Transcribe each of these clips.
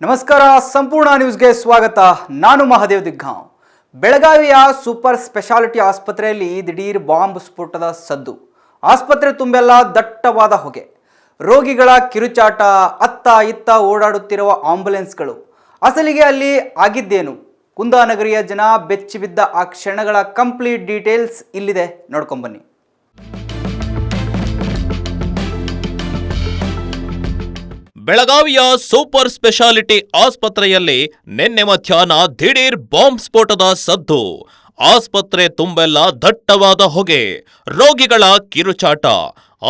ನಮಸ್ಕಾರ, ಸಂಪೂರ್ಣ ನ್ಯೂಸ್ಗೆ ಸ್ವಾಗತ. ನಾನು ಮಹಾದೇವ್ ದಿಗ್ಗಾಂವ್. ಬೆಳಗಾವಿಯ ಸೂಪರ್ ಸ್ಪೆಷಾಲಿಟಿ ಆಸ್ಪತ್ರೆಯಲ್ಲಿ ದಿಢೀರ್ ಬಾಂಬ್ ಸ್ಫೋಟದ ಸದ್ದು. ಆಸ್ಪತ್ರೆ ತುಂಬೆಲ್ಲ ದಟ್ಟವಾದ ಹೊಗೆ, ರೋಗಿಗಳ ಕಿರುಚಾಟ, ಅತ್ತ ಇತ್ತ ಓಡಾಡುತ್ತಿರುವ ಆಂಬ್ಯುಲೆನ್ಸ್ಗಳು. ಅಸಲಿಗೆ ಅಲ್ಲಿ ಆಗಿದ್ದೇನು? ಕುಂದಾನಗರಿಯ ಜನ ಬೆಚ್ಚಿಬಿದ್ದ ಆ ಕ್ಷಣಗಳ ಕಂಪ್ಲೀಟ್ ಡೀಟೇಲ್ಸ್ ಇಲ್ಲಿದೆ, ನೋಡ್ಕೊಂಬನ್ನಿ. ಬೆಳಗಾವಿಯ ಸೂಪರ್ ಸ್ಪೆಷಾಲಿಟಿ ಆಸ್ಪತ್ರೆಯಲ್ಲಿ ನಿನ್ನೆ ಮಧ್ಯಾಹ್ನ ದಿಢೀರ್ ಬಾಂಬ್ ಸ್ಫೋಟದ ಸದ್ದು. ಆಸ್ಪತ್ರೆ ತುಂಬೆಲ್ಲ ದಟ್ಟವಾದ ಹೊಗೆ, ರೋಗಿಗಳ ಕಿರುಚಾಟ,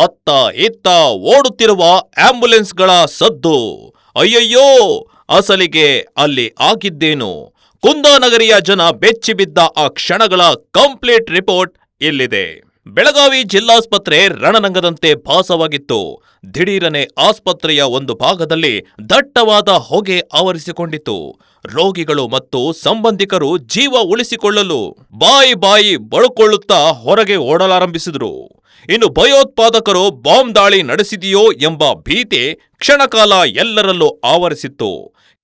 ಅತ್ತ ಇತ್ತ ಓಡುತ್ತಿರುವ ಆಂಬ್ಯುಲೆನ್ಸ್ಗಳ ಸದ್ದು. ಅಯ್ಯಯ್ಯೋ, ಅಸಲಿಗೆ ಅಲ್ಲಿ ಆಗಿದ್ದೇನು? ಕುಂದಾನಗರಿಯ ಜನ ಬೆಚ್ಚಿಬಿದ್ದ ಆ ಕ್ಷಣಗಳ ಕಂಪ್ಲೀಟ್ ರಿಪೋರ್ಟ್ ಇಲ್ಲಿದೆ. ಬೆಳಗಾವಿ ಜಿಲ್ಲಾಸ್ಪತ್ರೆ ರಣರಂಗದಂತೆ ಭಾಸವಾಗಿತ್ತು. ದಿಢೀರನೆ ಆಸ್ಪತ್ರೆಯ ಒಂದು ಭಾಗದಲ್ಲಿ ದಟ್ಟವಾದ ಹೊಗೆ ಆವರಿಸಿಕೊಂಡಿತು. ರೋಗಿಗಳು ಮತ್ತು ಸಂಬಂಧಿಕರು ಜೀವ ಉಳಿಸಿಕೊಳ್ಳಲು ಬಾಯಿ ಬಳುಕೊಳ್ಳುತ್ತಾ ಹೊರಗೆ ಓಡಲಾರಂಭಿಸಿದರು. ಇನ್ನು ಭಯೋತ್ಪಾದಕರು ಬಾಂಬ್ ದಾಳಿ ನಡೆಸಿದೆಯೋ ಎಂಬ ಭೀತಿ ಕ್ಷಣಕಾಲ ಎಲ್ಲರಲ್ಲೂ ಆವರಿಸಿತ್ತು.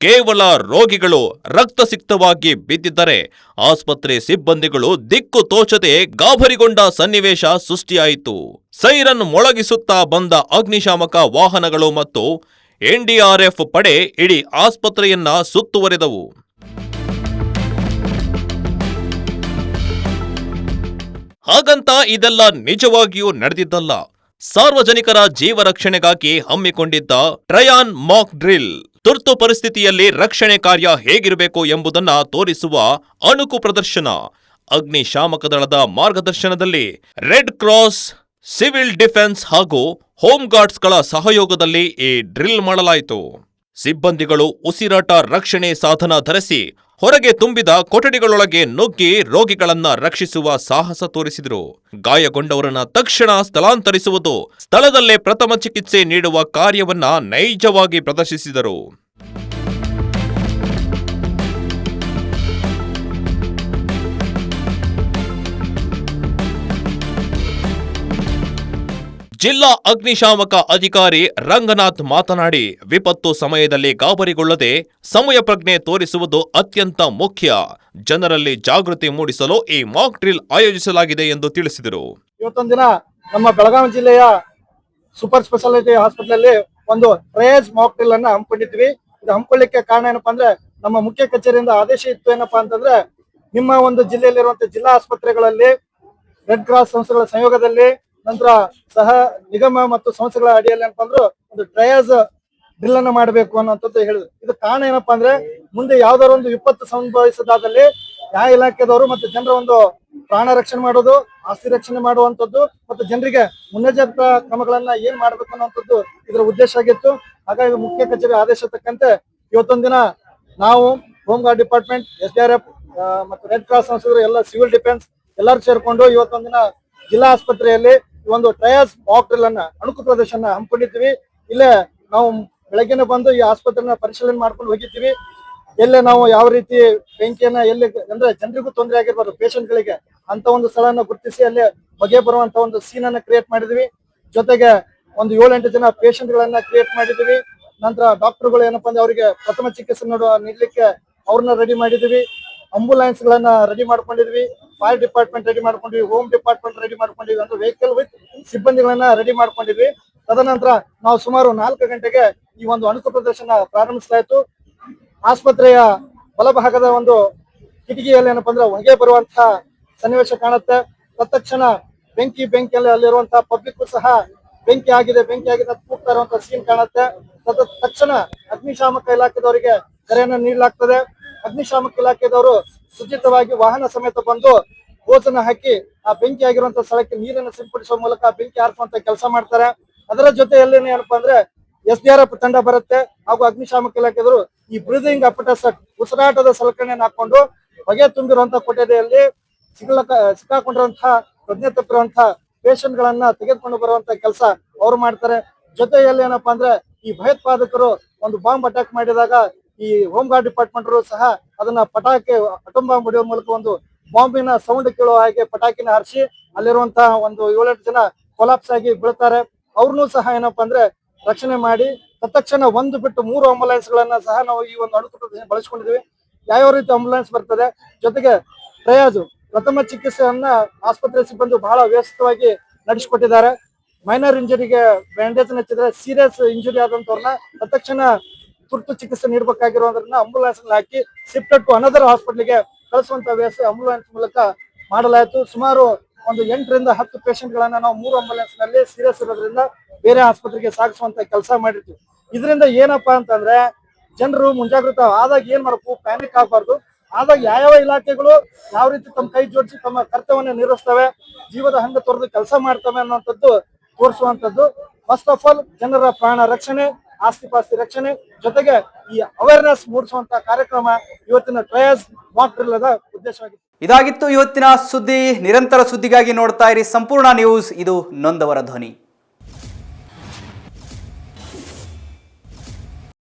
ಕೇವಲ ರೋಗಿಗಳು ರಕ್ತಸಿಕ್ತವಾಗಿ ಬಿದ್ದಿದ್ದರೆ ಆಸ್ಪತ್ರೆ ಸಿಬ್ಬಂದಿಗಳು ದಿಕ್ಕು ತೋಚದೆ ಗಾಬರಿಗೊಂಡ ಸನ್ನಿವೇಶ ಸೃಷ್ಟಿಯಾಯಿತು. ಸೈರನ್ ಮೊಳಗಿಸುತ್ತಾ ಬಂದ ಅಗ್ನಿಶಾಮಕ ವಾಹನಗಳು ಮತ್ತು ಎನ್ಡಿಆರ್ಎಫ್ ಪಡೆ ಇಡೀ ಆಸ್ಪತ್ರೆಯನ್ನ ಸುತ್ತುವರೆದವು. ಹಾಗಂತ ಇದೆಲ್ಲ ನಿಜವಾಗಿಯೂ ನಡೆದಿದ್ದಲ್ಲ. ಸಾರ್ವಜನಿಕರ ಜೀವ ರಕ್ಷಣೆಗಾಗಿ ಹಮ್ಮಿಕೊಂಡಿದ್ದ ಟ್ರಯಾನ್ ಮಾಕ್ ಡ್ರಿಲ್, ತುರ್ತು ಪರಿಸ್ಥಿತಿಯಲ್ಲಿ ರಕ್ಷಣೆ ಕಾರ್ಯ ಹೇಗಿರಬೇಕು ಎಂಬುದನ್ನ ತೋರಿಸುವ ಅಣುಕು ಪ್ರದರ್ಶನ. ಅಗ್ನಿಶಾಮಕ ದಳದ ಮಾರ್ಗದರ್ಶನದಲ್ಲಿ ರೆಡ್ ಕ್ರಾಸ್, ಸಿವಿಲ್ ಡಿಫೆನ್ಸ್ ಹಾಗೂ ಹೋಮ್ ಗಾರ್ಡ್ಸ್ಗಳ ಸಹಯೋಗದಲ್ಲಿ ಈ ಡ್ರಿಲ್ ಮಾಡಲಾಯಿತು. ಸಿಬ್ಬಂದಿಗಳು ಉಸಿರಾಟ ರಕ್ಷಣೆ ಸಾಧನ ಧರಿಸಿ ಹೊರಗೆ ತುಂಬಿದ ಕೊಠಡಿಗಳೊಳಗೆ ನುಗ್ಗಿ ರೋಗಿಗಳನ್ನ ರಕ್ಷಿಸುವ ಸಾಹಸ ತೋರಿಸಿದರು. ಗಾಯಗೊಂಡವರನ್ನ ತಕ್ಷಣ ಸ್ಥಳಾಂತರಿಸುವುದು, ಸ್ಥಳದಲ್ಲೇ ಪ್ರಥಮ ಚಿಕಿತ್ಸೆ ನೀಡುವ ಕಾರ್ಯವನ್ನ ನೈಜವಾಗಿ ಪ್ರದರ್ಶಿಸಿದರು. ಜಿಲ್ಲಾ ಅಗ್ನಿಶಾಮಕ ಅಧಿಕಾರಿ ರಂಗನಾಥ್ ಮಾತನಾಡಿ, ವಿಪತ್ತು ಸಮಯದಲ್ಲಿ ಗಾಬರಿಗೊಳ್ಳದೆ ಸಮಯ ಪ್ರಜ್ಞೆ ತೋರಿಸುವುದು ಅತ್ಯಂತ ಮುಖ್ಯ. ಜನರಲ್ಲಿ ಜಾಗೃತಿ ಮೂಡಿಸಲು ಈ ಮಾಕ್ ಡ್ರಿಲ್ ಆಯೋಜಿಸಲಾಗಿದೆ ಎಂದು ತಿಳಿಸಿದರು. ಇವತ್ತೊಂದು ದಿನ ನಮ್ಮ ಬೆಳಗಾವಿ ಜಿಲ್ಲೆಯ ಸೂಪರ್ ಸ್ಪೆಷಾಲಿಟಿ ಹಾಸ್ಪಿಟಲ್ ಒಂದು ಟ್ರಯೇಜ್ ಮಾಕ್ ಡ್ರಿಲ್ ಅನ್ನ ಹಮ್ಮಿಕೊಂಡಿದ್ವಿ. ಇದು ಹಮ್ಮಿಕೊಳ್ಳಿಕ್ಕೆ ಕಾರಣ ಏನಪ್ಪಾ ಅಂದ್ರೆ, ನಮ್ಮ ಮುಖ್ಯ ಕಚೇರಿಯಿಂದ ಆದೇಶ ಇತ್ತು. ಏನಪ್ಪಾ ಅಂತಂದ್ರೆ, ನಿಮ್ಮ ಒಂದು ಜಿಲ್ಲೆಯಲ್ಲಿರುವಂತಹ ಜಿಲ್ಲಾ ಆಸ್ಪತ್ರೆಗಳಲ್ಲಿ ರೆಡ್ ಕ್ರಾಸ್ ಸಂಸ್ಥೆಗಳ ಸಂಯೋಗದಲ್ಲಿ, ನಂತರ ಸಹ ನಿಗಮ ಮತ್ತು ಸಂಸ್ಥೆಗಳ ಅಡಿಯಲ್ಲಿ ಏನಪ್ಪಾ ಅಂದ್ರೆ ಒಂದು ಟ್ರಯೇಜ್ ಡ್ರಿಲ್ ಅನ್ನ ಮಾಡಬೇಕು ಅನ್ನೋಂಥದ್ದು ಹೇಳಿದ್ರು. ಇದು ಕಾರಣ ಏನಪ್ಪಾ ಅಂದ್ರೆ, ಮುಂದೆ ಯಾವ್ದಾದ್ರು ಒಂದು ವಿಪತ್ತು ಸಂಭವಿಸಿದಾದಲ್ಲಿ ನ್ಯಾಯ ಇಲಾಖೆದವರು ಮತ್ತು ಜನರ ಒಂದು ಪ್ರಾಣ ರಕ್ಷಣೆ ಮಾಡೋದು, ಆಸ್ತಿ ರಕ್ಷಣೆ ಮಾಡುವಂತದ್ದು ಮತ್ತು ಜನರಿಗೆ ಮುನ್ನೆಚ್ಚರಿಕಾ ಕ್ರಮಗಳನ್ನ ಏನ್ ಮಾಡ್ಬೇಕು ಅನ್ನುವಂಥದ್ದು ಇದರ ಉದ್ದೇಶ ಆಗಿತ್ತು. ಹಾಗಾಗಿ ಮುಖ್ಯ ಕಚೇರಿ ಆದೇಶ ತಕ್ಕಂತೆ ಇವತ್ತೊಂದು ದಿನ ನಾವು ಹೋಮ್ ಗಾರ್ಡ್ ಡಿಪಾರ್ಟ್ಮೆಂಟ್, SDRF ಮತ್ತು ರೆಡ್ ಕ್ರಾಸ್ ಸಂಸ್ಥೆಗಳು, ಎಲ್ಲ ಸಿವಿಲ್ ಡಿಫೆನ್ಸ್ ಎಲ್ಲರೂ ಸೇರ್ಕೊಂಡು ಇವತ್ತೊಂದಿನ ಜಿಲ್ಲಾ ಆಸ್ಪತ್ರೆಯಲ್ಲಿ ಒಂದು ಟ್ರಯೇಜ್ ಮಾಕ್ ಡ್ರಿಲ್ ಅನ್ನ, ಅಣುಕು ಪ್ರದರ್ಶನ ಹಮ್ಮಿಕೊಂಡಿದ್ವಿ. ಇಲ್ಲೇ ನಾವು ಬೆಳಗ್ಗೆನೆ ಬಂದು ಈ ಆಸ್ಪತ್ರೆನ ಪರಿಶೀಲನೆ ಮಾಡ್ಕೊಂಡು ಹೋಗಿದ್ದೀವಿ. ಎಲ್ಲೇ ನಾವು ಯಾವ ರೀತಿ ಬೆಂಕಿಯನ್ನ ಎಲ್ಲಿ ಅಂದ್ರೆ ಜನರಿಗೂ ತೊಂದರೆ ಆಗಿರ್ಬಾರ್ದು, ಪೇಷಂಟ್ ಗಳಿಗೆ ಅಂತ ಒಂದು ಸ್ಥಳನ ಗುರುತಿಸಿ ಅಲ್ಲಿ ಬಗೆ ಬರುವಂತ ಒಂದು ಸೀನ್ ಅನ್ನ ಕ್ರಿಯೇಟ್ ಮಾಡಿದ್ವಿ. ಜೊತೆಗೆ ಒಂದು 7-8 ಜನ ಪೇಷಂಟ್ ಗಳನ್ನ ಕ್ರಿಯೇಟ್ ಮಾಡಿದ್ವಿ. ನಂತರ ಡಾಕ್ಟರ್ಗಳು ಏನಪ್ಪಾ ಅಂದ್ರೆ ಅವರಿಗೆ ಪ್ರಥಮ ಚಿಕಿತ್ಸೆ ನೀಡಲಿಕ್ಕೆ ಅವ್ರನ್ನ ರೆಡಿ ಮಾಡಿದ್ವಿ. ಆಂಬುಲೆನ್ಸ್ ಗಳನ್ನ ರೆಡಿ ಮಾಡ್ಕೊಂಡಿದ್ವಿ, ಫೈರ್ ಡಿಪಾರ್ಟ್ಮೆಂಟ್ ರೆಡಿ ಮಾಡ್ಕೊಂಡಿದ್ವಿ, ಹೋಮ್ ಡಿಪಾರ್ಟ್ಮೆಂಟ್ ರೆಡಿ ಮಾಡ್ಕೊಂಡಿದ್ವಿ, ಅಂದ್ರೆ ವೆಹಿಕಲ್ ವಿತ್ ಸಿಬ್ಬಂದಿಗಳನ್ನ ರೆಡಿ ಮಾಡ್ಕೊಂಡಿದ್ವಿ. ತದನಂತರ ನಾವು ಸುಮಾರು 4 ಗಂಟೆಗೆ ಈ ಒಂದು ಅಣುಕು ಪ್ರದರ್ಶನ ಪ್ರಾರಂಭಿಸಲಾಯಿತು. ಆಸ್ಪತ್ರೆಯ ಬಲಭಾಗದ ಒಂದು ಕಿಟಕಿಯಲ್ಲಿ ಏನಪ್ಪಾ ಅಂದ್ರೆ ಹೊಗೆ ಬರುವಂತಹ ಸನ್ನಿವೇಶ ಕಾಣುತ್ತೆ. ತತ್ಕ್ಷಣ ಬೆಂಕಿಯಲ್ಲಿ ಅಲ್ಲಿರುವಂತಹ ಪಬ್ಲಿಕ್ ಸಹ ಬೆಂಕಿ ಆಗಿದೆ ಅಂತ ಕೂಗ್ತಾ ಇರುವಂತಹ ಸೀನ್ ಕಾಣುತ್ತೆ. ತಕ್ಷಣ ಅಗ್ನಿಶಾಮಕ ಇಲಾಖೆದವರಿಗೆ ಕರೆಯನ್ನು ನೀಡಲಾಗ್ತದೆ. ಅಗ್ನಿಶಾಮಕ ಇಲಾಖೆದವರು ಸುಚಿತವಾಗಿ ವಾಹನ ಸಮೇತ ಬಂದು ಓಸನ್ನ ಹಾಕಿ ಆ ಬೆಂಕಿ ಆಗಿರುವಂತಹ ಸ್ಥಳಕ್ಕೆ ನೀರನ್ನು ಸಿಂಪಡಿಸುವ ಮೂಲಕ ಬೆಂಕಿ ಆರಿಸುವಂತ ಕೆಲಸ ಮಾಡ್ತಾರೆ. ಅದರ ಜೊತೆಯಲ್ಲಿ ಏನಪ್ಪಾ ಅಂದ್ರೆ SDRF ತಂಡ ಬರುತ್ತೆ ಹಾಗೂ ಅಗ್ನಿಶಾಮಕ ಇಲಾಖೆದವರು ಈ ಬ್ರೀದಿಂಗ್ ಅಪಟಸ್, ಉಸಿರಾಟದ ಸಲಕರಣೆಯನ್ನು ಹಾಕೊಂಡು ಹೊಗೆ ತುಂಬಿರುವಂತಹ ಕೊಠಡಿಯಲ್ಲಿ ಸಿಕ್ಕಾಕೊಂಡಿರುವಂತಹ ಪ್ರಜ್ಞೆ ತಪ್ಪಿರುವಂತಹ ಪೇಷಂಟ್ ಗಳನ್ನ ತೆಗೆದುಕೊಂಡು ಬರುವಂತಹ ಕೆಲಸ ಅವರು ಮಾಡ್ತಾರೆ. ಜೊತೆಯಲ್ಲಿ ಏನಪ್ಪಾ ಅಂದ್ರೆ, ಈ ಭಯೋತ್ಪಾದಕರು ಒಂದು ಬಾಂಬ್ ಅಟ್ಯಾಕ್ ಮಾಡಿದಾಗ ಈ ಹೋಮ್ ಗಾರ್ಡ್ ಡಿಪಾರ್ಟ್ಮೆಂಟ್ ಸಹ ಅದನ್ನ ಪಟಾಕಿ ಅಟೋಮ್ ಬಾಂಬ್ ಹೊಡೆಯುವ ಮೂಲಕ ಒಂದು ಬಾಂಬಿನ ಸೌಂಡ್ ಕೇಳುವ ಹಾಗೆ ಪಟಾಕಿನ ಹಾರಿಸಿ ಅಲ್ಲಿರುವಂತಹ ಒಂದು 7-8 ಜನ ಕೊಲಾಪ್ಸ್ ಆಗಿ ಬೀಳ್ತಾರೆ. ಅವ್ರನ್ನೂ ಸಹ ಏನಪ್ಪಾ ಅಂದ್ರೆ ರಕ್ಷಣೆ ಮಾಡಿ ತತ್ಕ್ಷಣ 1 ಬಿಟ್ಟು 3 ಆಂಬುಲೆನ್ಸ್ ಗಳನ್ನ ಸಹ ನಾವು ಈ ಒಂದು ಅಣುಕು ಪ್ರದೇಶದಲ್ಲಿ ಬಳಸ್ಕೊಂಡಿದ್ದೀವಿ. ಯಾವ್ಯಾವ ರೀತಿ ಆಂಬುಲೆನ್ಸ್ ಬರ್ತದೆ, ಜೊತೆಗೆ ಟ್ರಯಾಜ್ ಪ್ರಥಮ ಚಿಕಿತ್ಸೆಯನ್ನ ಆಸ್ಪತ್ರೆ ಸಿಬ್ಬಂದಿ ಬಹಳ ವ್ಯವಸ್ಥಿತವಾಗಿ ನಡೆಸಿಕೊಟ್ಟಿದ್ದಾರೆ. ಮೈನರ್ ಇಂಜರಿಗೆ ಬ್ಯಾಂಡೇಜ್ ಹಚ್ಚಿದ್ರೆ, ಸೀರಿಯಸ್ ಇಂಜುರಿ ಆದಂತವ್ರನ್ನ ತತ್ಕ್ಷಣ ತುರ್ತು ಚಿಕಿತ್ಸೆ ನೀಡಬೇಕಾಗಿರೋದ್ರಿಂದ ಆಂಬುಲೆನ್ಸ್ ಹಾಕಿ ಶಿಫ್ಟ್ ಟು ಅನದರ್ ಹಾಸ್ಪಿಟಲ್ಗೆ ಕಳಿಸುವಂತ ವ್ಯವಸ್ಥೆ ಆಂಬುಲೆನ್ಸ್ ಮೂಲಕ ಮಾಡಲಾಯಿತು. ಸುಮಾರು ಒಂದು 8 ರಿಂದ 10 ಪೇಷಂಟ್ ಗಳನ್ನ ನಾವು 3 ಆಂಬುಲೆನ್ಸ್ ನಲ್ಲಿ ಸೀರಿಯಸ್ ಇರೋದ್ರಿಂದ ಬೇರೆ ಆಸ್ಪತ್ರೆಗೆ ಸಾಗಿಸುವಂತ ಕೆಲಸ ಮಾಡಿರ್ತೀವಿ. ಇದರಿಂದ ಏನಪ್ಪಾ ಅಂತಂದ್ರೆ ಜನರು ಮುಂಜಾಗ್ರತೆ ಆದಾಗ ಏನ್ ಮಾಡಬೇಕು, ಪ್ಯಾನಿಕ್ ಆಗಬಾರ್ದು. ಆದಾಗ ಯಾವ ಇಲಾಖೆಗಳು ಯಾವ ರೀತಿ ತಮ್ಮ ಕೈ ಜೋಡಿಸಿ ತಮ್ಮ ಕರ್ತವ್ಯವನ್ನು ನಿರ್ವಹಿಸ್ತವೆ, ಜೀವದ ಹಂಗ ತೊರೆದು ಕೆಲಸ ಮಾಡ್ತವೆ ಅನ್ನುವಂಥದ್ದು ತೋರಿಸುವಂತದ್ದು. ಫಸ್ಟ್ ಆಫ್ ಆಲ್ ಜನರ ಪ್ರಾಣ ರಕ್ಷಣೆ, ಆಸ್ತಿ ಪಾಸ್ತಿ ರಕ್ಷಣೆ, ಜೊತೆಗೆ ಈ ಅವೇರ್ನೆಸ್ ಮೂಡಿಸುವಂತ ಕಾರ್ಯಕ್ರಮ ಇವತ್ತಿನ ಟ್ರಯಲ್ಸ್ ಮಾಕ್ ಡ್ರಿಲ್ ಉದ್ದೇಶವಾಗಿದೆ. ಇದಾಗಿತ್ತು ಇವತ್ತಿನ ಸುದ್ದಿ. ನಿರಂತರ ಸುದ್ದಿಗಾಗಿ ನೋಡ್ತಾ ಇರಿ ಸಂಪೂರ್ಣ ನ್ಯೂಸ್. ಇದು ನೊಂದವರ ಧ್ವನಿ.